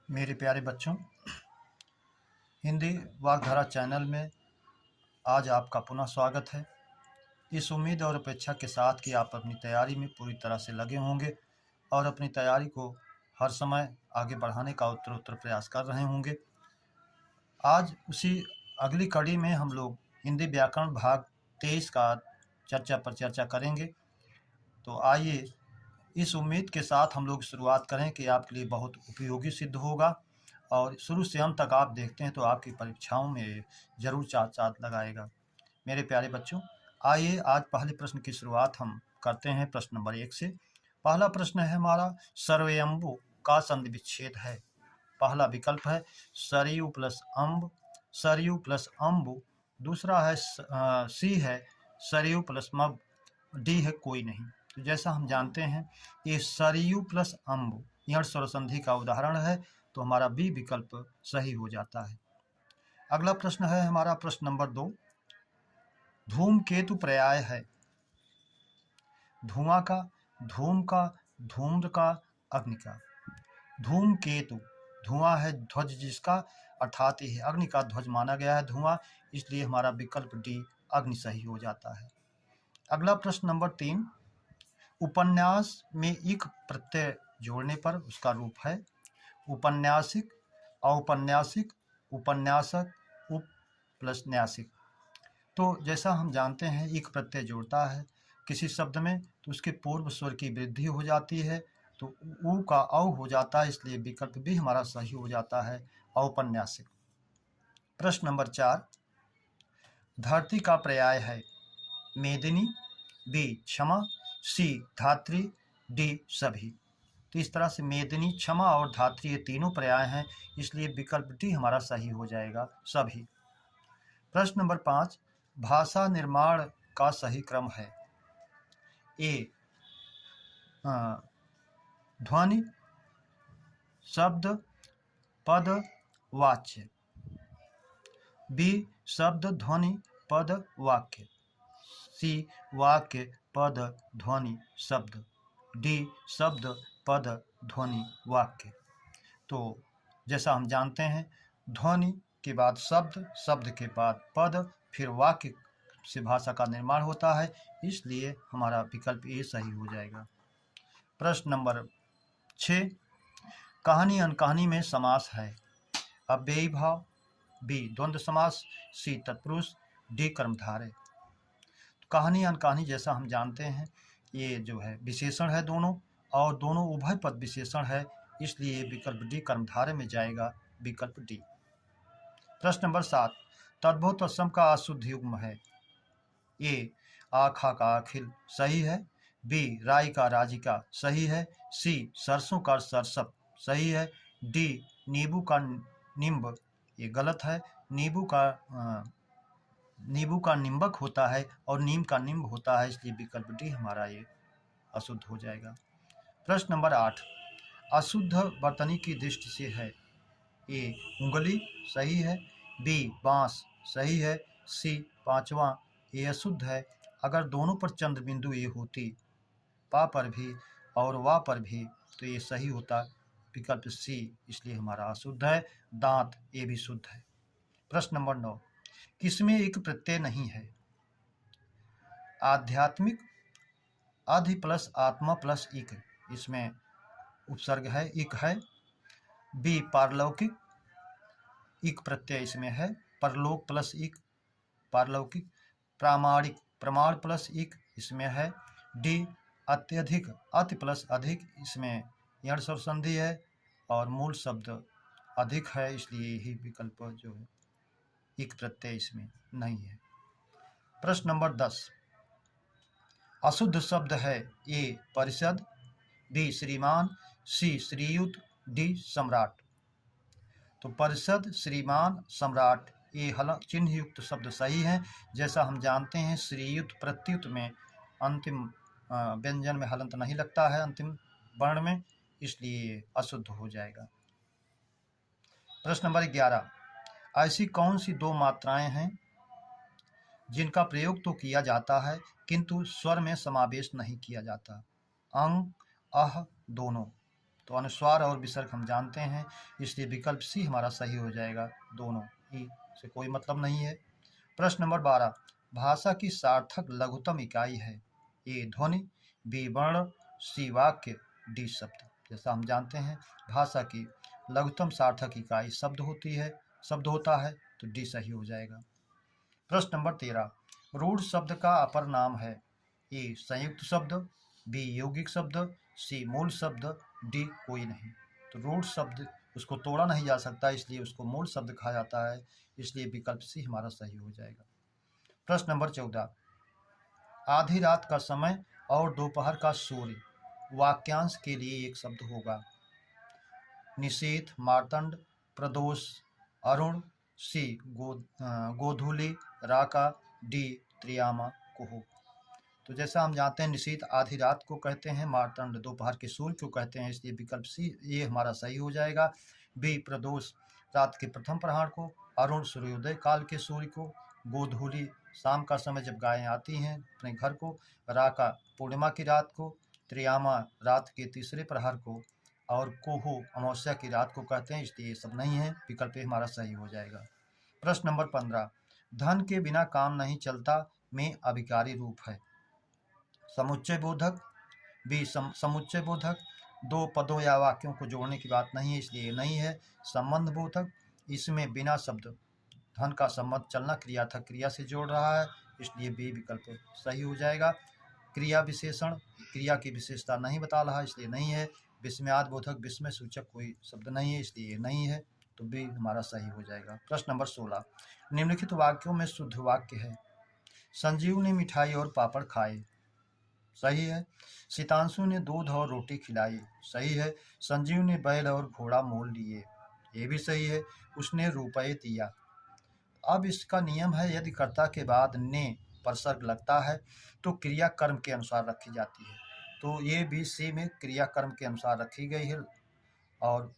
मेरे प्यारे बच्चों, हिंदी वाग्धारा चैनल में आज आपका पुनः स्वागत है। इस उम्मीद और अपेक्षा के साथ कि आप अपनी तैयारी में पूरी तरह से लगे होंगे और अपनी तैयारी को हर समय आगे बढ़ाने का उत्तरोत्तर प्रयास कर रहे होंगे। आज उसी अगली कड़ी में हम लोग हिंदी व्याकरण भाग 23 का चर्चा करेंगे। तो आइए इस उम्मीद के साथ हम लोग शुरुआत करें कि आपके लिए बहुत उपयोगी सिद्ध होगा और शुरू से अंत तक आप देखते हैं तो आपकी परीक्षाओं में ज़रूर चाँद लगाएगा। मेरे प्यारे बच्चों, आइए आज पहले प्रश्न की शुरुआत हम करते हैं प्रश्न नंबर 1 से। पहला प्रश्न है हमारा, सर्वयंबु का संधि विच्छेद है। पहला विकल्प है सरयू प्लस अम्ब, सरयू प्लस अम्बु। दूसरा है सी है सरयू प्लस मब, डी है कोई नहीं। तो जैसा हम जानते हैं ये सरयू प्लस अम्ब यह स्वर संधि का उदाहरण है, तो हमारा बी विकल्प सही हो जाता है। अगला प्रश्न है हमारा प्रश्न नंबर 2, धूमकेतु पर्याय है। धुआं का, धूम का, धूम्र का, अग्नि का। धूमकेतु धुआं है ध्वज जिसका, अर्थात यह अग्नि का ध्वज माना गया है धुआं, इसलिए हमारा विकल्प डी अग्नि सही हो जाता है। अगला प्रश्न नंबर 3, उपन्यास में इक प्रत्यय जोड़ने पर उसका रूप है उपन्यासिक, औपन्यासिक, उपन्यासक, उप प्लस न्यासिक। तो जैसा हम जानते हैं इक प्रत्यय जोड़ता है किसी शब्द में तो उसके पूर्व स्वर की वृद्धि हो जाती है, तो उ का औ हो जाता है, इसलिए विकल्प भी हमारा सही हो जाता है औपन्यासिक। प्रश्न नंबर 4, धरती का पर्याय है मेदिनी, बी क्षमा, सी धात्री, डी सभी। तो इस तरह से मेदिनी, क्षमा और धात्री ये तीनों पर्याय हैं, इसलिए विकल्प डी हमारा सही हो जाएगा सभी। प्रश्न नंबर 5, भाषा निर्माण का सही क्रम है। ए ध्वनि, शब्द, पद, वाच्य। बी शब्द, ध्वनि, पद, वाक्य। सी वाक्य, पद, ध्वनि, शब्द। डी शब्द, पद, ध्वनि, वाक्य। तो जैसा हम जानते हैं ध्वनि के बाद शब्द, शब्द के बाद पद, फिर वाक्य से भाषा का निर्माण होता है, इसलिए हमारा विकल्प ए सही हो जाएगा। प्रश्न नंबर 6, कहानी अनकहानी में समास है। अव्ययी भाव, बी द्वंद्व समास, सी तत्पुरुष, डी कर्मधारय। कहानी अनकहानी जैसा हम जानते हैं ये जो है विशेषण है दोनों, और दोनों उभय पद विशेषण है, इसलिए विकल्प डी कर्मधारय में जाएगा, विकल्प डी। प्रश्न नंबर 7, तद्भव तत्सम का अशुद्ध युग्म है। ए आखा का अखिल सही है, बी राई का राजिका सही है, सी सरसों का सरसप सही है, डी नींबू का निम्ब ये गलत है। नींबू का निम्बक होता है और नीम का निम्ब होता है, इसलिए विकल्प डी हमारा ये अशुद्ध हो जाएगा। प्रश्न नंबर 8, अशुद्ध वर्तनी की दृष्टि से है। ए उंगली सही है, बी बांस सही है, सी पांचवा ये अशुद्ध है। अगर दोनों पर चंद्र बिंदु ये होती, पा पर भी और वा पर भी, तो ये सही होता, विकल्प सी, इसलिए हमारा अशुद्ध है। दांत ये भी शुद्ध है। प्रश्न नंबर 9, किसमें एक प्रत्यय नहीं है। आध्यात्मिक, अधि प्लस आत्मा प्लस इक, इसमें उपसर्ग है इक है। बी पारलौकिक, इक प्रत्यय इसमें है, परलोक प्लस इक, पारलौकिक। प्रामाणिक, प्रमाण प्लस इक इसमें है। डी अत्यधिक, अति प्लस अधिक, इसमें यण स्वर संधि है और मूल शब्द अधिक है, इसलिए यही विकल्प जो है इक प्रत्यय इसमें नहीं है। प्रश्न नंबर 10, अशुद्ध शब्द है। ए परिषद, बी श्रीमान, सी श्रीयुत, डी सम्राट। तो परिषद, श्रीमान, सम्राट ये हल चिन्ह युक्त शब्द सही हैं। जैसा हम जानते हैं श्रीयुत प्रत्युत में अंतिम व्यंजन में हलंत नहीं लगता है अंतिम वर्ण में, इसलिए अशुद्ध हो जाएगा। प्रश्न नंबर 11, ऐसी कौन सी दो मात्राएं हैं जिनका प्रयोग तो किया जाता है किंतु स्वर में समावेश नहीं किया जाता। अंग, अह दोनों। तो अनुस्वार और विसर्ग हम जानते हैं, इसलिए विकल्प सी हमारा सही हो जाएगा। दोनों ही से कोई मतलब नहीं है। प्रश्न नंबर 12, भाषा की सार्थक लघुत्तम इकाई है? ए ध्वनि, बी वर्ण, सी वाक्य, डी शब्द। जैसा हम जानते हैं भाषा की लघुत्तम सार्थक इकाई शब्द होता है, तो डी सही हो जाएगा। प्रश्न नंबर 13, रूढ़ शब्द का अपर नाम है? ए संयुक्त शब्द, बी यौगिक शब्द, सी मूल शब्द, डी कोई नहीं। तो रूढ़ शब्द उसको तोड़ा नहीं जा सकता, इसलिए उसको मूल शब्द कहा जाता है, इसलिए विकल्प सी हमारा सही हो जाएगा। प्रश्न नंबर 14, आधी रात का समय और दोपहर का सूर्य वाक्यांश के लिए एक शब्द होगा? निशीथ, मार्तंड, प्रदोष, अरुण, सी गोधूली, राका, डी त्रियामा कुहू। तो जैसा हम जानते हैं निशीथ आधी रात को कहते हैं, मार्तंड दोपहर के सूर्य को कहते हैं, इसलिए विकल्प सी ये हमारा सही हो जाएगा। बी प्रदोष रात के प्रथम प्रहर को, अरुण सूर्योदय काल के सूर्य को, गोधूली शाम का समय जब गायें आती हैं अपने घर को, राका पूर्णिमा की रात को, त्रियामा रात के तीसरे प्रहर को, और कोहू अमावस्या की रात को कहते हैं, इसलिए ये सब नहीं है, विकल्प हमारा सही हो जाएगा। प्रश्न नंबर 15, धन के बिना काम नहीं चलता में अभिकारी रूप है? समुच्चय बोधक, बी समुच्चय बोधक, दो पदों या वाक्यों को जोड़ने की बात नहीं है, इसलिए नहीं है। संबंध बोधक, इसमें बिना शब्द धन का संबंध चलना क्रिया था क्रिया से जोड़ रहा है, इसलिए बी विकल्प सही हो जाएगा। क्रिया विशेषण, क्रिया की विशेषता नहीं बता रहा, इसलिए नहीं है। विस्मयाद बोधक, विस्मय सूचक कोई शब्द नहीं है, इसलिए नहीं है, तो बी हमारा सही हो जाएगा। प्रश्न नंबर 16, निम्नलिखित वाक्यों में शुद्ध वाक्य है? संजीव ने मिठाई और पापड़ खाए, सही है। सीतांशु ने दूध और रोटी खिलाई, सही है। संजीव ने बैल और घोड़ा मोल लिए, ये भी सही है। उसने रुपये दिया। अब इसका नियम है, यदि कर्ता के बाद ने परसर्ग लगता है तो क्रिया कर्म के अनुसार रखी जाती है, तो ये भी सी में क्रिया कर्म के अनुसार रखी गई है, और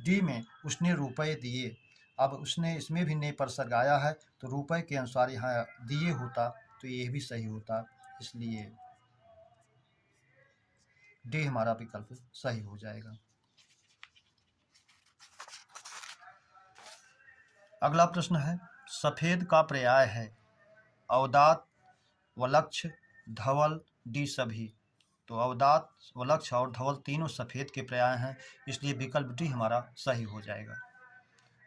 डी में उसने रुपये दिए। अब उसने इसमें भी ने परसर्ग आया है, तो रुपये के अनुसार यहाँ दिए होता तो ये भी सही होता, इसलिए डी हमारा विकल्प सही हो जाएगा। अगला प्रश्न है, सफेद का पर्याय है? अवदात, वलक्ष, धवल, डी सभी। तो अवदात, वलक्ष और धवल तीनों सफेद के पर्याय हैं, इसलिए विकल्प डी हमारा सही हो जाएगा।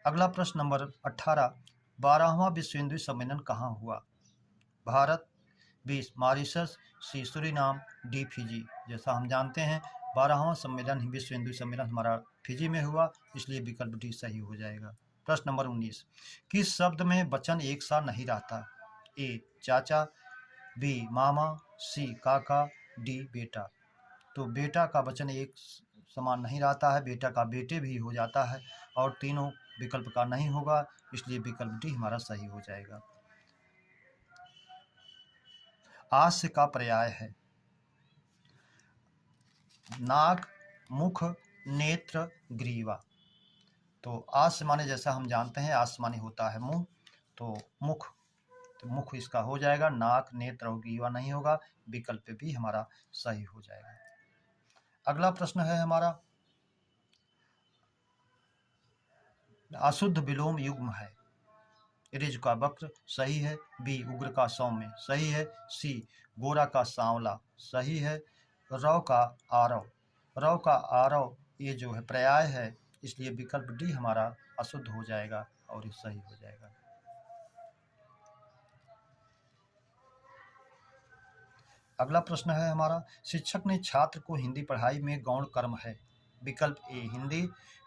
अगला प्रश्न नंबर 18, 12वां विश्व हिंदी सम्मेलन कहाँ हुआ? भारत, बी मॉरिशस, सी सूरीनाम, डी फिजी। जैसा हम जानते हैं 12वां सम्मेलन विश्व हिंदू सम्मेलन हमारा फिजी में हुआ, इसलिए विकल्प डी सही हो जाएगा। प्रश्न नंबर 19, किस शब्द में वचन एक सा नहीं रहता? ए चाचा, बी मामा, सी काका, डी बेटा। तो बेटा का वचन एक समान नहीं रहता है, बेटा का बेटे भी हो जाता है, और तीनों विकल्प का नहीं होगा, इसलिए विकल्प डी हमारा सही हो जाएगा। आस्य का पर्याय है? नाक, मुख, नेत्र, ग्रीवा। तो आस्य माने जैसा हम जानते हैं आस्य माने होता है मुंह, तो मुख इसका हो जाएगा, नाक, नेत्र और ग्रीवा नहीं होगा, विकल्प भी हमारा सही हो जाएगा। अगला प्रश्न है हमारा, अशुद्ध विलोम युग्म है? ऋज का वक्र, सही है। बी उग्र का सौम्य, सही है। सी गोरा का सांवला, सही है। रव का आरव ये जो है पर्याय है, इसलिए विकल्प डी हमारा अशुद्ध हो जाएगा और ये सही हो जाएगा। अगला प्रश्न है हमारा, शिक्षक ने छात्र को हिंदी पढ़ाई में गौण कर्म है? विकल्प ए हिंदी,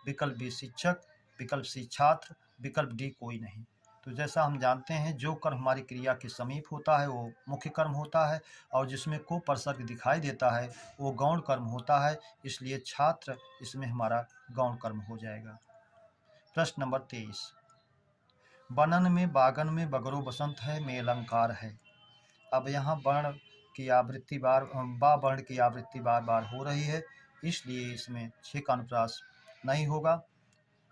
विकल्प बी शिक्षक, विकल्प सी छात्र, विकल्प डी कोई नहीं। तो जैसा हम जानते हैं जो कर्म हमारी क्रिया के समीप होता है वो मुख्य कर्म होता है, और जिसमें को परसर्ग दिखाई देता है वो गौण कर्म होता है, इसलिए छात्र इसमें हमारा गौण कर्म हो जाएगा। प्रश्न नंबर 23, बनन में बागन में बगरो बसंत है में अलंकार है? अब यहाँ वर्ण की आवृत्ति वर्ण की आवृत्ति बार बार हो रही है, इसलिए इसमें 6 का अनुप्रास नहीं होगा,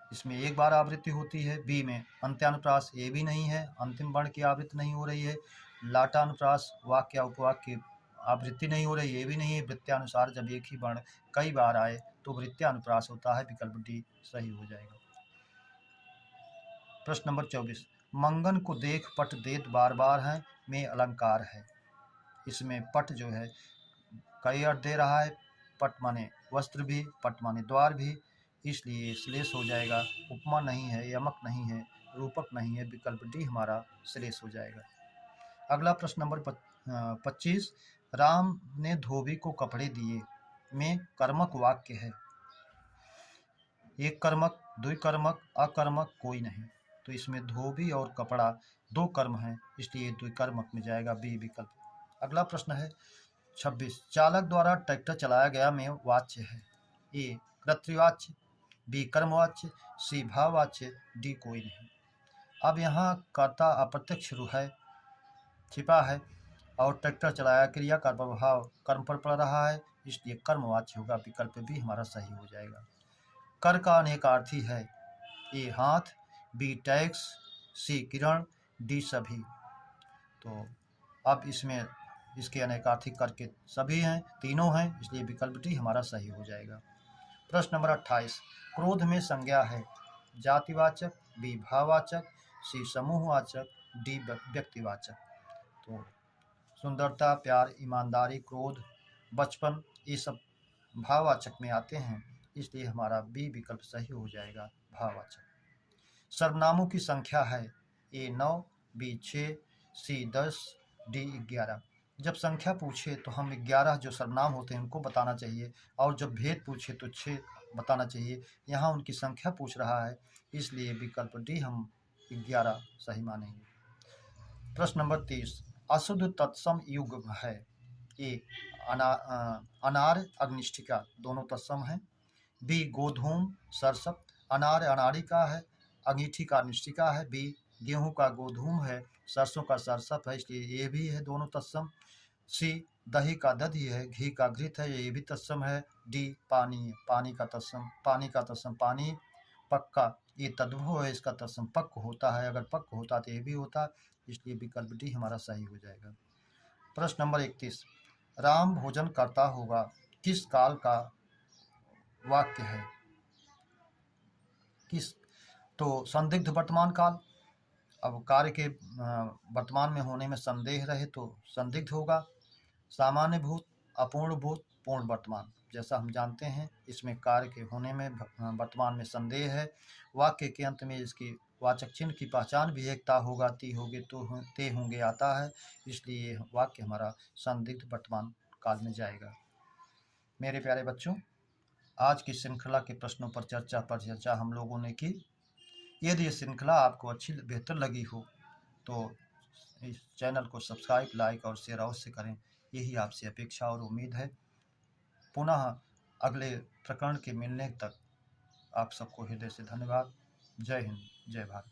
इसमें एक बार आवृत्ति होती है। बी में अंत्यानुप्रास, ये भी नहीं है, अंतिम वर्ण की आवृत्ति नहीं हो रही है। लाटानुप्रास, वाक्य उपवाक्य की आवृत्ति नहीं हो रही, ये भी नहीं है। वृत्त्यानुसार जब एक ही वर्ण कई बार आए तो वृत्यानुप्रास होता है, विकल्प डी सही हो जाएगा। प्रश्न नंबर 24, मंगन को देख पट देत बार बार है में अलंकार है। इसमें पट जो है कई अर्थ दे रहा है, पट माने वस्त्र भी, पट माने द्वार भी, इसलिए श्लेष हो जाएगा। उपमा नहीं है, यमक नहीं है, रूपक नहीं है, विकल्प डी हमारा श्लेष हो जाएगा। अगला प्रश्न नंबर 25, राम ने धोबी को कपड़े दिए में कर्मक वाक्य है। एक कर्मक, द्विकर्मक, अकर्मक कोई नहीं, तो इसमें धोबी और कपड़ा दो कर्म है, इसलिए द्विकर्मक में जाएगा, बी विकल्प। अगला प्रश्न है 26, चालक द्वारा ट्रैक्टर चलाया गया में वाच्य है। ए कर्तृवाच्य, बी कर्मवाच्य, सी भाववाच्य, डी कोई नहीं। अब यहाँ कर्ता अप्रत्यक्ष रूप है, छिपा है, और ट्रैक्टर चलाया क्रिया का प्रभाव कर्म पर पड़ रहा है, इसलिए कर्मवाच्य होगा, विकल्प भी हमारा सही हो जाएगा। कर का अनेकार्थी है। ए हाथ, बी टैक्स, सी किरण, डी सभी। तो अब इसमें इसके अनेकार्थी कर के सभी हैं, तीनों हैं, इसलिए विकल्प डी हमारा सही हो जाएगा। प्रश्न नंबर 28, क्रोध में संज्ञा है। जातिवाचक, बी भाववाचक, सी समूहवाचक, डी व्यक्तिवाचक। तो सुंदरता, प्यार, ईमानदारी, क्रोध, बचपन, ये सब भाववाचक में आते हैं, इसलिए हमारा बी विकल्प सही हो जाएगा, भाववाचक। सर्वनामों की संख्या है। ए 9, बी 6, सी 10, डी 11। जब संख्या पूछे तो हम 11 जो सर्वनाम होते हैं उनको बताना चाहिए, और जब भेद पूछे तो 6 बताना चाहिए। यहाँ उनकी संख्या पूछ रहा है, इसलिए विकल्प डी हम 11 सही मानेंगे। प्रश्न नंबर 30, अशुद्ध तत्सम युग्म है। ए अनार अग्निष्ठिका दोनों तत्सम हैं, बी गोधूम सरसप, अनार अनाड़ी का है, अंगीठी का निष्ठिका है, बी गेहूं का गोधूम है, सरसों का सरसप है, इसलिए ये भी है दोनों तत्सम। सी दही का दधी है, घी का घृत है, ये भी तत्सम है। डी पानी, पानी का तत्सम, पानी का तत्सम पानी। पक्का, ये तद्भव है, इसका तत्सम पक्क होता है, अगर पक्क होता तो ये भी होता, इसलिए विकल्प डी हमारा सही हो जाएगा। प्रश्न नंबर 31, राम भोजन करता होगा किस काल का वाक्य है। किस, तो संदिग्ध वर्तमान काल। अब कार्य के वर्तमान में होने में संदेह रहे तो संदिग्ध होगा। सामान्य भूत, अपूर्ण भूत, पूर्ण वर्तमान, जैसा हम जानते हैं इसमें कार्य के होने में वर्तमान में संदेह है। वाक्य के अंत में इसकी वाचक चिन्ह की पहचान भी एकता होगा, ती होगे तो ते होंगे आता है, इसलिए वाक्य हमारा संदिग्ध वर्तमान काल में जाएगा। मेरे प्यारे बच्चों, आज की श्रृंखला के प्रश्नों पर चर्चा हम लोगों ने की। यदि ये श्रृंखला आपको अच्छी बेहतर लगी हो तो इस चैनल को सब्सक्राइब, लाइक और शेयर अवश्य करें, यही आपसे अपेक्षा और उम्मीद है। पुनः अगले प्रकरण के मिलने तक आप सबको हृदय से धन्यवाद। जय हिंद, जय भारत।